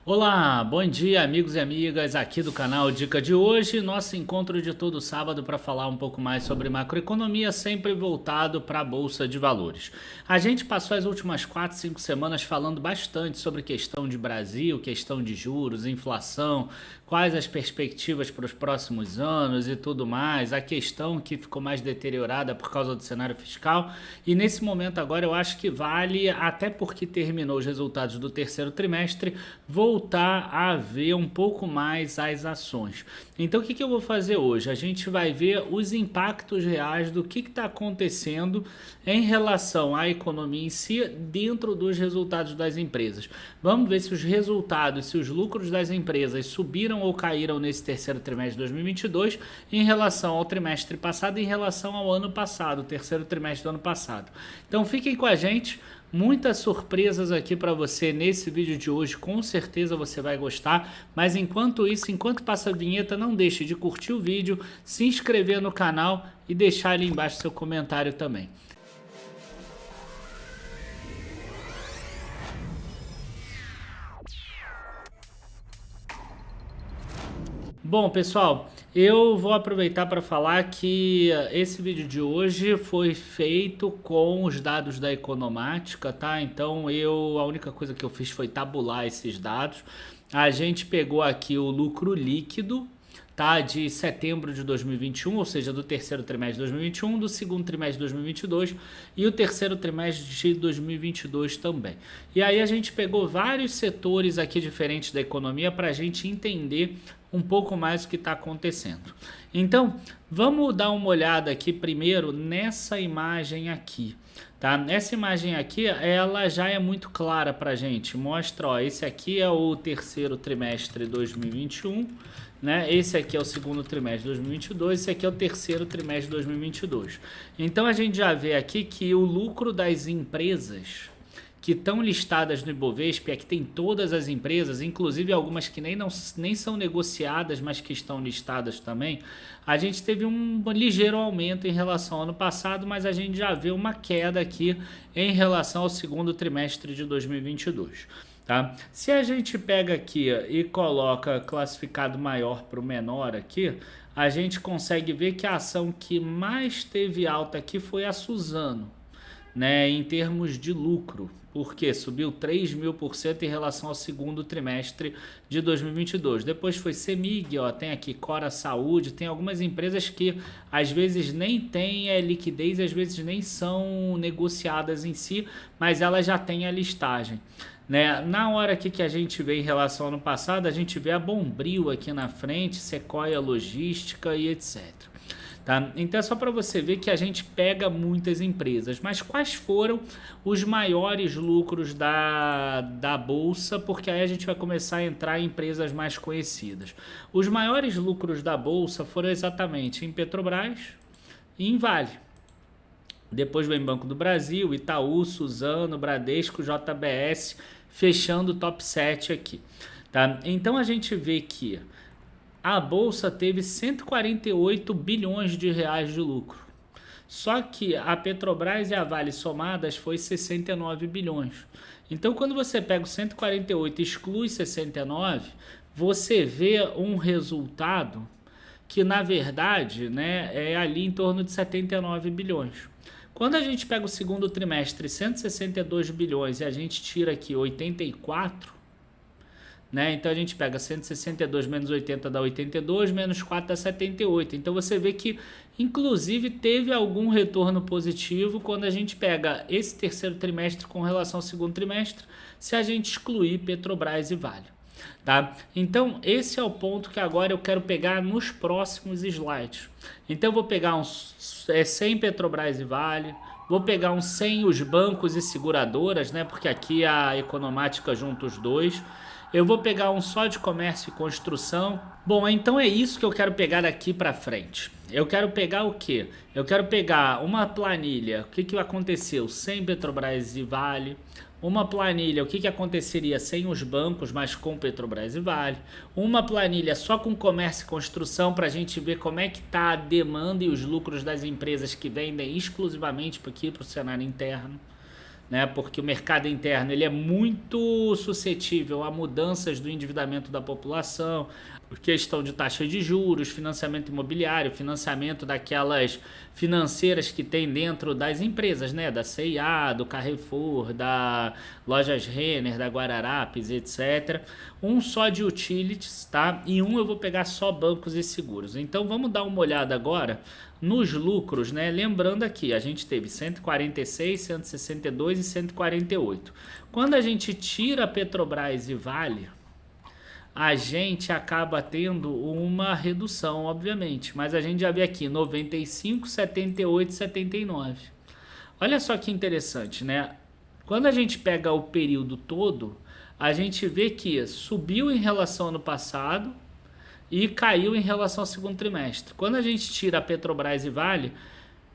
Olá, bom dia amigos e amigas aqui do canal Dica de hoje, nosso encontro de todo sábado para falar um pouco mais sobre macroeconomia, sempre voltado para a Bolsa de Valores. A gente passou as últimas 4, 5 semanas falando bastante sobre questão de Brasil, questão de juros, inflação, quais as perspectivas para os próximos anos e tudo mais, a questão que ficou mais deteriorada por causa do cenário fiscal e nesse momento agora eu acho que vale, até porque terminou os resultados do terceiro trimestre, voltar a ver um pouco mais as ações. Então o que eu vou fazer hoje? A gente vai ver os impactos reais do que está acontecendo em relação à economia em si dentro dos resultados das empresas. Vamos ver se os resultados, se os lucros das empresas subiram ou caíram nesse terceiro trimestre de 2022 em relação ao trimestre passado e em relação ao ano passado, o terceiro trimestre do ano passado. Então fiquem com a gente. Muitas surpresas aqui para você nesse vídeo de hoje, com certeza você vai gostar, mas enquanto isso, enquanto passa a vinheta, não deixe de curtir o vídeo, se inscrever no canal e deixar ali embaixo seu comentário também. Bom, pessoal, eu vou aproveitar para falar que esse vídeo de hoje foi feito com os dados da Economática, tá? Então a única coisa que eu fiz foi tabular esses dados. A gente pegou aqui o lucro líquido, tá, de setembro de 2021, ou seja, do terceiro trimestre de 2021, do segundo trimestre de 2022 e o terceiro trimestre de 2022 também. E aí a gente pegou vários setores aqui diferentes da economia para a gente entender um pouco mais o que está acontecendo. Então, vamos dar uma olhada aqui primeiro nessa imagem aqui. Tá? Essa imagem aqui, ela já é muito clara para a gente. Mostra, ó, esse aqui é o terceiro trimestre de 2021, né? Esse aqui é o segundo trimestre de 2022, esse aqui é o terceiro trimestre de 2022. Então, a gente já vê aqui que o lucro das empresas que estão listadas no Ibovespa, aqui tem todas as empresas, inclusive algumas que nem são negociadas, mas que estão listadas também, a gente teve um ligeiro aumento em relação ao ano passado, mas a gente já vê uma queda aqui em relação ao segundo trimestre de 2022. Tá? Se a gente pega aqui e coloca classificado maior para o menor aqui, a gente consegue ver que a ação que mais teve alta aqui foi a Suzano, né, em termos de lucro, porque subiu 3.000% em relação ao segundo trimestre de 2022. Depois foi Semig, ó, tem aqui Cora Saúde, tem algumas empresas que às vezes nem têm liquidez, às vezes nem são negociadas em si, mas elas já têm a listagem. Né? Na hora aqui que a gente vê em relação ao ano passado, a gente vê a Bombril aqui na frente, Sequoia Logística e etc. Tá? Então é só para você ver que a gente pega muitas empresas, mas quais foram os maiores lucros da Bolsa, porque aí a gente vai começar a entrar em empresas mais conhecidas. Os maiores lucros da Bolsa foram exatamente em Petrobras e em Vale. Depois vem Banco do Brasil, Itaú, Suzano, Bradesco, JBS, fechando o top 7 aqui. Tá? Então a gente vê que a Bolsa teve 148 bilhões de reais de lucro. Só que a Petrobras e a Vale somadas foi 69 bilhões. Então, quando você pega o 148 e exclui 69, você vê um resultado que, na verdade, né, é ali em torno de 79 bilhões. Quando a gente pega o segundo trimestre, 162 bilhões, e a gente tira aqui 84, né? Então a gente pega 162 menos 80 dá 82, menos 4 dá 78. Então você vê que inclusive teve algum retorno positivo quando a gente pega esse terceiro trimestre com relação ao segundo trimestre, se a gente excluir Petrobras e Vale. Tá? Então esse é o ponto que agora eu quero pegar nos próximos slides. Então eu vou pegar uns 100 Petrobras e Vale, vou pegar uns 100 os bancos e seguradoras, né? Porque aqui a Economática junta os dois. Eu vou pegar um só de comércio e construção. Bom, então é isso que eu quero pegar daqui para frente. Eu quero pegar o quê? Eu quero pegar uma planilha, o que aconteceu sem Petrobras e Vale, uma planilha, o que aconteceria sem os bancos, mas com Petrobras e Vale, uma planilha só com comércio e construção para a gente ver como é que está a demanda e os lucros das empresas que vendem exclusivamente aqui para o cenário interno. né? Porque o mercado interno ele é muito suscetível a mudanças do endividamento da população, questão de taxa de juros, financiamento imobiliário, financiamento daquelas financeiras que tem dentro das empresas, né? Da C&A, do Carrefour, da Lojas Renner, da Guararapes, etc. Um só de utilities, tá? E um eu vou pegar só bancos e seguros. Então vamos dar uma olhada agora nos lucros, né? Lembrando aqui, a gente teve 146, 162 e 148. Quando a gente tira a Petrobras e Vale, a gente acaba tendo uma redução, obviamente, mas a gente já vê aqui 95, 78, 79. Olha só que interessante, né? Quando a gente pega o período todo, a gente vê que subiu em relação ao ano passado e caiu em relação ao segundo trimestre. Quando a gente tira a Petrobras e Vale,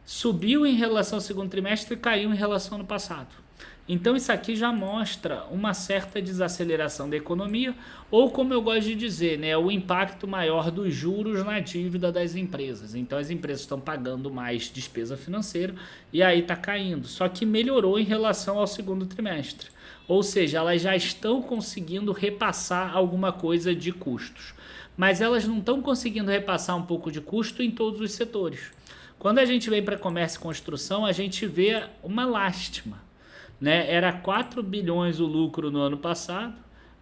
subiu em relação ao segundo trimestre e caiu em relação ao ano passado. Então isso aqui já mostra uma certa desaceleração da economia, ou como eu gosto de dizer, né, o impacto maior dos juros na dívida das empresas. Então as empresas estão pagando mais despesa financeira e aí está caindo. Só que melhorou em relação ao segundo trimestre. Ou seja, elas já estão conseguindo repassar alguma coisa de custos. Mas elas não estão conseguindo repassar um pouco de custo em todos os setores. Quando a gente vem para comércio e construção, a gente vê uma lástima. Né? Era 4 bilhões o lucro no ano passado,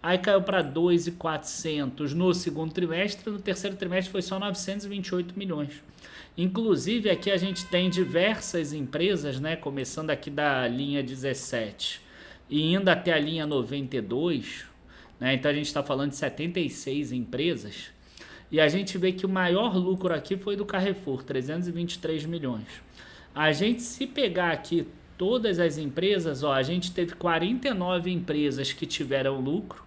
aí caiu para 2.400 no segundo trimestre, no terceiro trimestre foi só 928 milhões. Inclusive aqui a gente tem diversas empresas, né? Começando aqui da linha 17 e indo até a linha 92, né? Então a gente está falando de 76 empresas, e a gente vê que o maior lucro aqui foi do Carrefour, 323 milhões. A gente, se pegar aqui todas as empresas, ó, a gente teve 49 empresas que tiveram lucro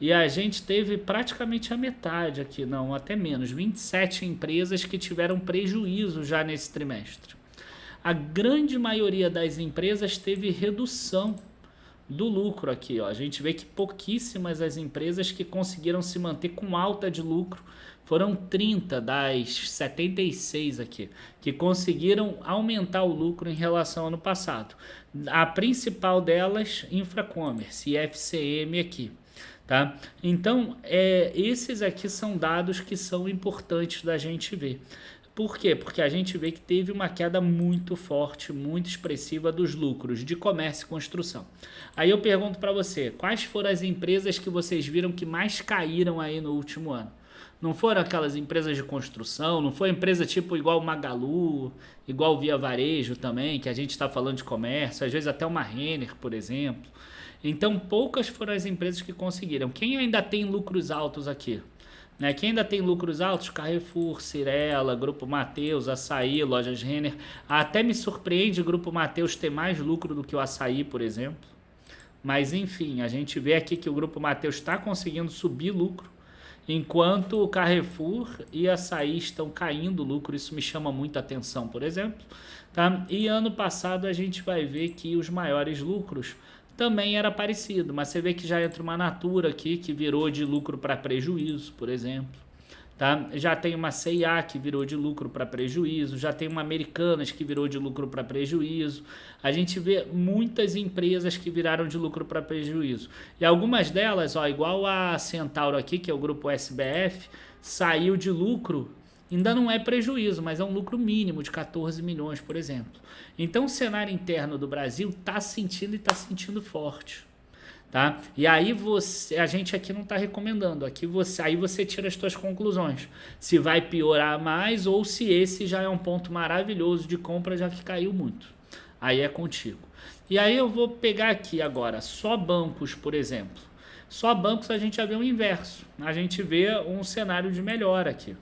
e a gente teve praticamente a metade aqui, não, até menos, 27 empresas que tiveram prejuízo já nesse trimestre. A grande maioria das empresas teve redução do lucro aqui, ó. A gente vê que pouquíssimas as empresas que conseguiram se manter com alta de lucro. Foram 30 das 76 aqui que conseguiram aumentar o lucro em relação ao ano passado. A principal delas, Infracommerce e FCM aqui. Tá? Então, esses aqui são dados que são importantes da gente ver. Por quê? Porque a gente vê que teve uma queda muito forte, muito expressiva dos lucros de comércio e construção. Aí eu pergunto para você, quais foram as empresas que vocês viram que mais caíram aí no último ano? Não foram aquelas empresas de construção, não foi empresa tipo igual Magalu, igual Via Varejo também, que a gente está falando de comércio, às vezes até uma Renner, por exemplo. Então poucas foram as empresas que conseguiram. Quem ainda tem lucros altos aqui? Né? Quem ainda tem lucros altos? Carrefour, Cirela, Grupo Mateus, Açaí, Lojas Renner. Até me surpreende o Grupo Mateus ter mais lucro do que o Açaí, por exemplo. Mas enfim, a gente vê aqui que o Grupo Mateus está conseguindo subir lucro, enquanto o Carrefour e a Açaí estão caindo lucro. Isso me chama muita atenção, por exemplo. Tá? E ano passado a gente vai ver que os maiores lucros também era parecido, mas você vê que já entra uma Natura aqui que virou de lucro para prejuízo, por exemplo. Tá? Já tem uma C&A que virou de lucro para prejuízo, já tem uma Americanas que virou de lucro para prejuízo. A gente vê muitas empresas que viraram de lucro para prejuízo. E algumas delas, ó, igual a Centauro aqui, que é o grupo SBF, saiu de lucro, ainda não é prejuízo, mas é um lucro mínimo de 14 milhões, por exemplo. Então o cenário interno do Brasil está sentindo e está sentindo forte. Tá? E aí a gente aqui não está recomendando, aí você tira as suas conclusões, se vai piorar mais ou se esse já é um ponto maravilhoso de compra, já que caiu muito. Aí é contigo. E aí eu vou pegar aqui agora só bancos, por exemplo. Só bancos a gente já vê o inverso, a gente vê um cenário de melhora aqui.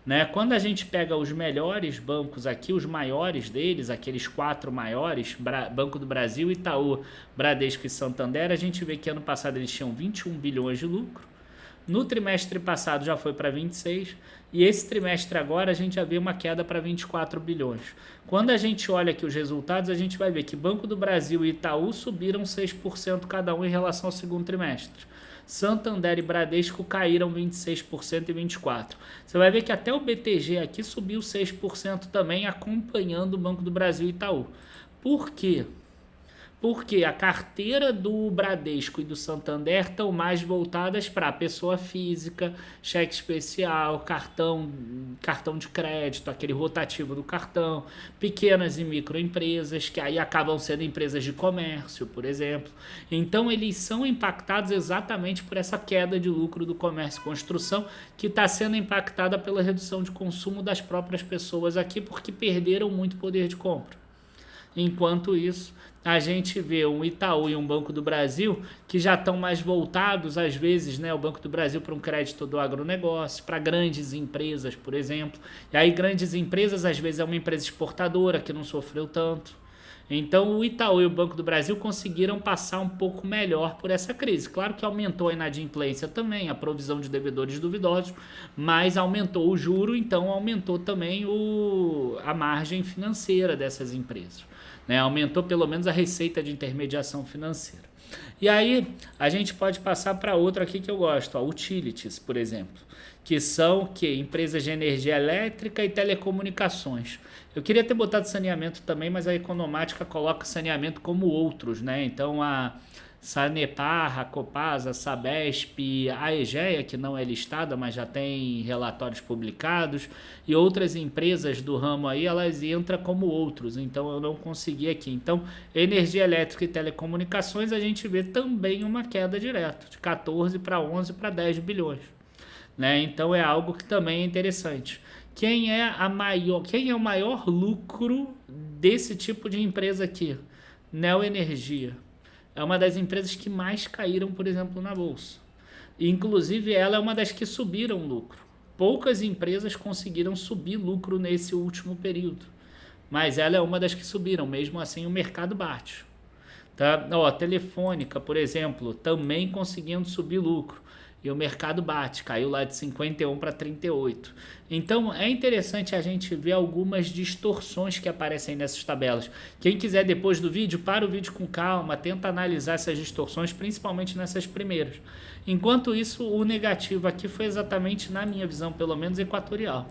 Né? Quando a gente pega os melhores bancos aqui, os maiores deles, aqueles 4 maiores, Banco do Brasil, Itaú, Bradesco e Santander, a gente vê que ano passado eles tinham 21 bilhões de lucro, no trimestre passado já foi para 26, e esse trimestre agora a gente já vê uma queda para 24 bilhões. Quando a gente olha aqui os resultados, a gente vai ver que Banco do Brasil e Itaú subiram 6% cada um em relação ao segundo trimestre. Santander e Bradesco caíram 26% e 24%. Você vai ver que até o BTG aqui subiu 6% também, acompanhando o Banco do Brasil e Itaú. Por quê? porque a carteira do Bradesco e do Santander estão mais voltadas para pessoa física, cheque especial, cartão de crédito, aquele rotativo do cartão, pequenas e microempresas, que aí acabam sendo empresas de comércio, por exemplo. Então eles são impactados exatamente por essa queda de lucro do comércio e construção, que está sendo impactada pela redução de consumo das próprias pessoas aqui, porque perderam muito poder de compra. Enquanto isso, a gente vê um Itaú e um Banco do Brasil que já estão mais voltados, às vezes, né, o Banco do Brasil para um crédito do agronegócio, para grandes empresas, por exemplo. E aí grandes empresas, às vezes, é uma empresa exportadora que não sofreu tanto. Então o Itaú e o Banco do Brasil conseguiram passar um pouco melhor por essa crise. Claro que aumentou a inadimplência também, a provisão de devedores duvidosos, mas aumentou o juro, então aumentou também a margem financeira dessas empresas. Né? Aumentou pelo menos a receita de intermediação financeira. E aí a gente pode passar para outra aqui que eu gosto, utilities, por exemplo, que são empresas de energia elétrica e telecomunicações. Eu queria ter botado saneamento também, mas a Economática coloca saneamento como outros, né? Então a Sanepar, a Copasa, a Sabesp, a Egea, que não é listada, mas já tem relatórios publicados, e outras empresas do ramo aí, elas entram como outros, então eu não consegui aqui. Então, energia elétrica e telecomunicações, a gente vê também uma queda direta, de 14 para 11 para 10 bilhões. Né? Então é algo que também é interessante. Quem é o maior lucro desse tipo de empresa aqui? Neoenergia. É uma das empresas que mais caíram, por exemplo, na bolsa. Inclusive, ela é uma das que subiram lucro. Poucas empresas conseguiram subir lucro nesse último período, mas ela é uma das que subiram, mesmo assim o mercado bate. Tá? Telefônica, por exemplo, também conseguindo subir lucro. E o mercado bate, caiu lá de 51 para 38. Então é interessante a gente ver algumas distorções que aparecem nessas tabelas. Quem quiser depois do vídeo, para o vídeo com calma, tenta analisar essas distorções, principalmente nessas primeiras. Enquanto isso, o negativo aqui foi exatamente, na minha visão, pelo menos Equatorial.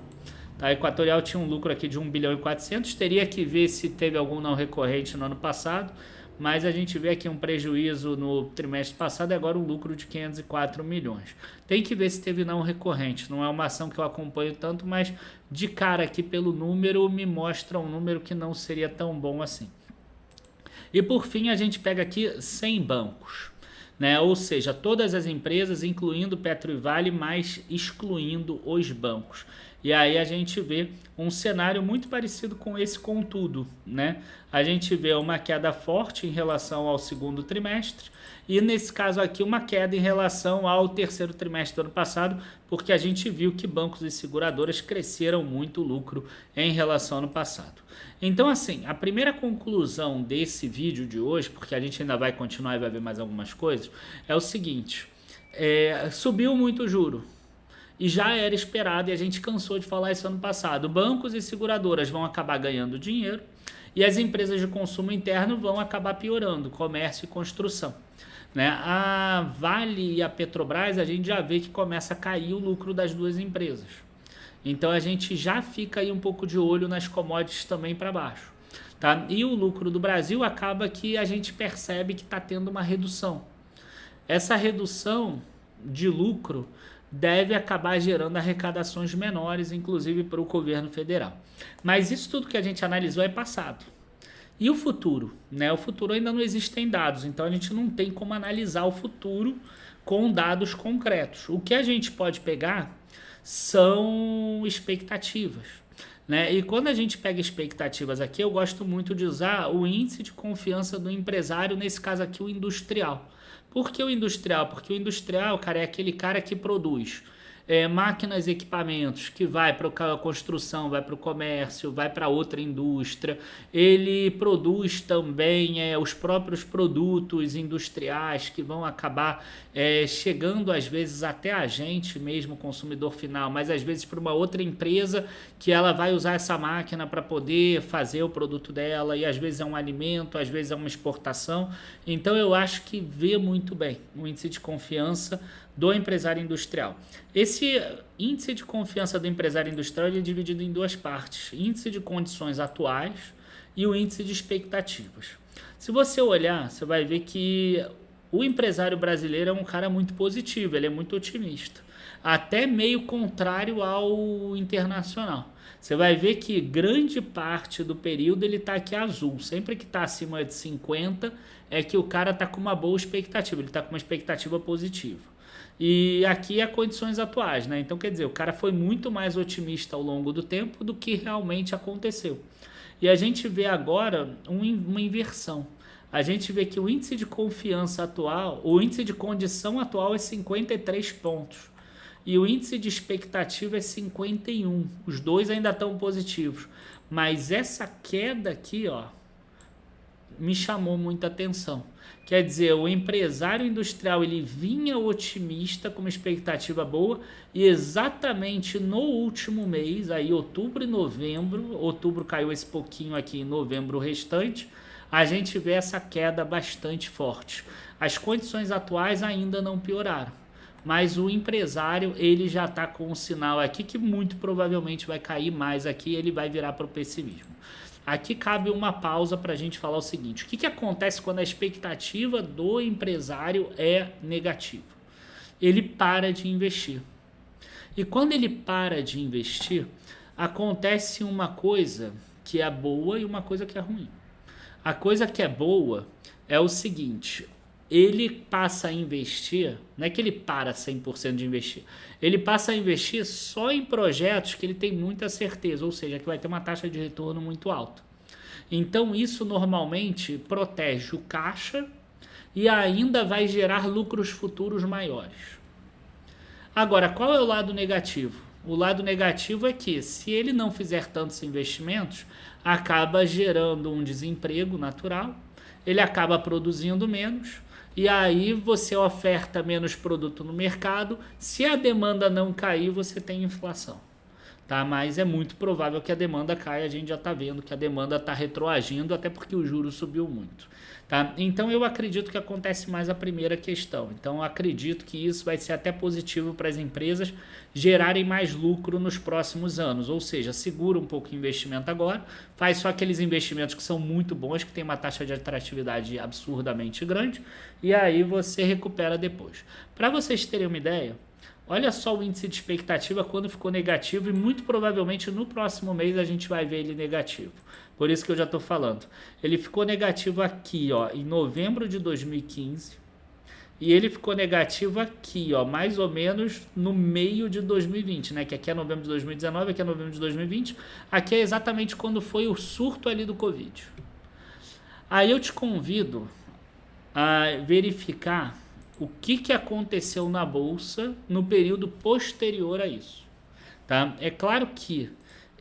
A Equatorial tinha um lucro aqui de 1 bilhão e 400, teria que ver se teve algum não recorrente no ano passado, mas a gente vê aqui um prejuízo no trimestre passado e agora um lucro de 504 milhões. Tem que ver se teve não recorrente, não é uma ação que eu acompanho tanto, mas de cara aqui pelo número me mostra um número que não seria tão bom assim. E por fim a gente pega aqui 100 bancos, né? Ou seja, todas as empresas, incluindo Petro e Vale, mas excluindo os bancos. E aí a gente vê um cenário muito parecido com esse contudo, né? A gente vê uma queda forte em relação ao segundo trimestre e nesse caso aqui uma queda em relação ao terceiro trimestre do ano passado, porque a gente viu que bancos e seguradoras cresceram muito o lucro em relação ao ano passado. Então assim, a primeira conclusão desse vídeo de hoje, porque a gente ainda vai continuar e vai ver mais algumas coisas, é o seguinte, subiu muito o juro. E já era esperado e a gente cansou de falar isso ano passado. Bancos e seguradoras vão acabar ganhando dinheiro e as empresas de consumo interno vão acabar piorando, comércio e construção. Né? A Vale e a Petrobras, a gente já vê que começa a cair o lucro das duas empresas. Então a gente já fica aí um pouco de olho nas commodities também para baixo. Tá? E o lucro do Brasil acaba que a gente percebe que está tendo uma redução. Essa redução de lucro deve acabar gerando arrecadações menores, inclusive para o governo federal. Mas isso tudo que a gente analisou é passado. E o futuro? Né? O futuro ainda não existem dados, então a gente não tem como analisar o futuro com dados concretos. O que a gente pode pegar são expectativas. Né? E quando a gente pega expectativas aqui, eu gosto muito de usar o índice de confiança do empresário, nesse caso aqui o industrial. Por que o industrial? Porque o industrial, cara, é aquele cara que produz máquinas e equipamentos, que vai para a construção, vai para o comércio, vai para outra indústria. Ele produz também os próprios produtos industriais que vão acabar chegando às vezes até a gente mesmo, consumidor final, mas às vezes para uma outra empresa que ela vai usar essa máquina para poder fazer o produto dela, e às vezes é um alimento, às vezes é uma exportação. Então eu acho que vê muito bem o índice de confiança do empresário industrial. Esse índice de confiança do empresário industrial é dividido em duas partes: índice de condições atuais e o índice de expectativas. Se você olhar, você vai ver que o empresário brasileiro é um cara muito positivo, ele é muito otimista, até meio contrário ao internacional. Você vai ver que grande parte do período ele está aqui azul. Sempre que está acima de 50 é que o cara está com uma boa expectativa, ele está com uma expectativa positiva. E aqui é condições atuais, né? Então, quer dizer, o cara foi muito mais otimista ao longo do tempo do que realmente aconteceu. E a gente vê agora uma inversão. A gente vê que o índice de confiança atual, o índice de condição atual é 53 pontos. E o índice de expectativa é 51. Os dois ainda estão positivos. Mas essa queda aqui, ó, me chamou muita atenção. Quer dizer, o empresário industrial ele vinha otimista com uma expectativa boa e exatamente no último mês, aí outubro e novembro, outubro caiu esse pouquinho aqui, em novembro o restante, a gente vê essa queda bastante forte. As condições atuais ainda não pioraram, mas o empresário ele já está com um sinal aqui que muito provavelmente vai cair mais aqui, ele vai virar para o pessimismo. Aqui cabe uma pausa para a gente falar o seguinte: o que acontece quando a expectativa do empresário é negativa? Ele para de investir. E quando ele para de investir, acontece uma coisa que é boa e uma coisa que é ruim. A coisa que é boa é o seguinte: ele passa a investir, não é que ele para 100% de investir, ele passa a investir só em projetos que ele tem muita certeza, ou seja, que vai ter uma taxa de retorno muito alta. Então isso normalmente protege o caixa e ainda vai gerar lucros futuros maiores. Agora, qual é o lado negativo? O lado negativo é que, se ele não fizer tantos investimentos, acaba gerando um desemprego natural, ele acaba produzindo menos, e aí você oferta menos produto no mercado. Se a demanda não cair, você tem inflação. Tá? Mas é muito provável que a demanda caia. A gente já está vendo que a demanda está retroagindo, até porque o juro subiu muito. Tá? Então eu acredito que acontece mais a primeira questão. Então eu acredito que isso vai ser até positivo para as empresas gerarem mais lucro nos próximos anos. Ou seja, segura um pouco o investimento agora, faz só aqueles investimentos que são muito bons, que tem uma taxa de atratividade absurdamente grande, e aí você recupera depois. Para vocês terem uma ideia, olha só o índice de expectativa quando ficou negativo, e muito provavelmente no próximo mês a gente vai ver ele negativo. Por isso que eu já estou falando. Ele ficou negativo aqui, ó, em novembro de 2015, e ele ficou negativo aqui, ó, mais ou menos no meio de 2020, né? Que aqui é novembro de 2019, aqui é novembro de 2020, aqui é exatamente quando foi o surto ali do Covid. Aí eu te convido a verificar o que aconteceu na Bolsa no período posterior a isso. Tá? É claro que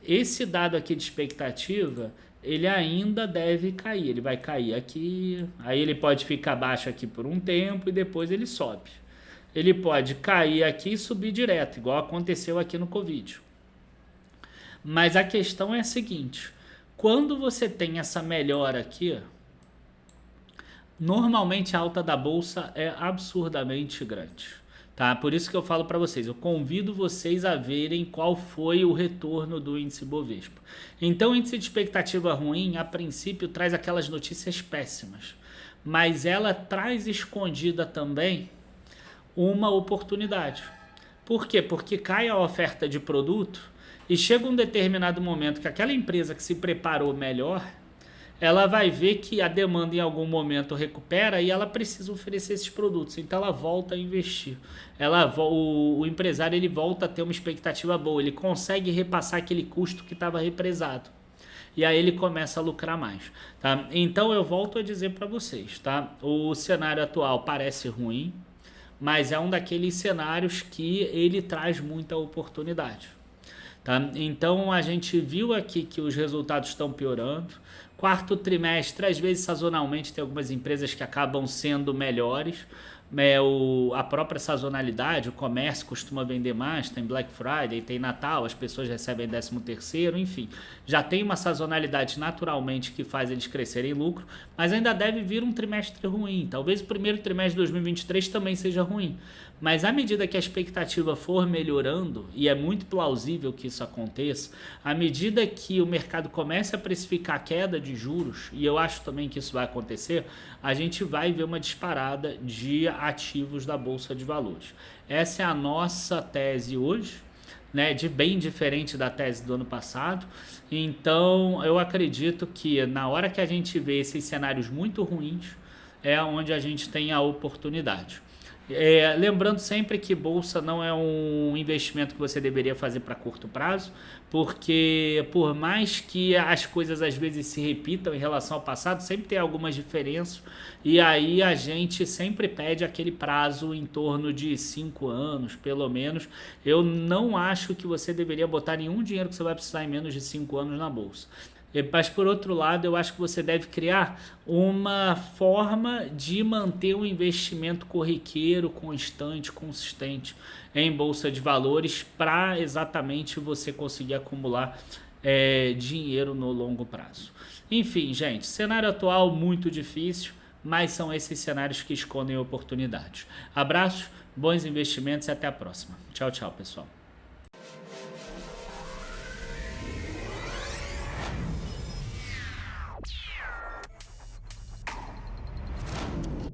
esse dado aqui de expectativa, ele ainda deve cair. Ele vai cair aqui, aí ele pode ficar baixo aqui por um tempo e depois ele sobe. Ele pode cair aqui e subir direto, igual aconteceu aqui no Covid. Mas a questão é a seguinte: quando você tem essa melhora aqui, normalmente a alta da bolsa é absurdamente grande, tá? Por isso que eu falo para vocês, eu convido vocês a verem qual foi o retorno do índice Bovespa. Então o índice de expectativa ruim, a princípio, traz aquelas notícias péssimas, mas ela traz escondida também uma oportunidade. Por quê? Porque cai a oferta de produto e chega um determinado momento que aquela empresa que se preparou melhor, ela vai ver que a demanda em algum momento recupera e ela precisa oferecer esses produtos. Então ela volta a investir. O empresário ele volta a ter uma expectativa boa, ele consegue repassar aquele custo que estava represado. E aí ele começa a lucrar mais. Tá? Então eu volto a dizer para vocês, tá? O cenário atual parece ruim, mas é um daqueles cenários que ele traz muita oportunidade. Tá? Então a gente viu aqui que os resultados estão piorando. Quarto trimestre, às vezes sazonalmente, tem algumas empresas que acabam sendo melhores. A própria sazonalidade, o comércio costuma vender mais, tem Black Friday, tem Natal, as pessoas recebem 13º, enfim. Já tem uma sazonalidade naturalmente que faz eles crescerem lucro, mas ainda deve vir um trimestre ruim. Talvez o primeiro trimestre de 2023 também seja ruim, Mas à medida que a expectativa for melhorando, e é muito plausível que isso aconteça, à medida que o mercado comece a precificar a queda de juros, e eu acho também que isso vai acontecer, a gente vai ver uma disparada de ativos da Bolsa de Valores. Essa é a nossa tese hoje, né, de bem diferente da tese do ano passado. Então eu acredito que na hora que a gente vê esses cenários muito ruins, é onde a gente tem a oportunidade. Lembrando sempre que bolsa não é um investimento que você deveria fazer para curto prazo, porque por mais que as coisas às vezes se repitam em relação ao passado, sempre tem algumas diferenças, e aí a gente sempre pede aquele prazo em torno de 5 anos, pelo menos. Eu não acho que você deveria botar nenhum dinheiro que você vai precisar em menos de 5 anos na bolsa. Mas, por outro lado, eu acho que você deve criar uma forma de manter um investimento corriqueiro, constante, consistente em bolsa de valores para exatamente você conseguir acumular dinheiro no longo prazo. Enfim, gente, cenário atual muito difícil, mas são esses cenários que escondem oportunidades. Abraços, bons investimentos e até a próxima. Tchau, tchau, pessoal.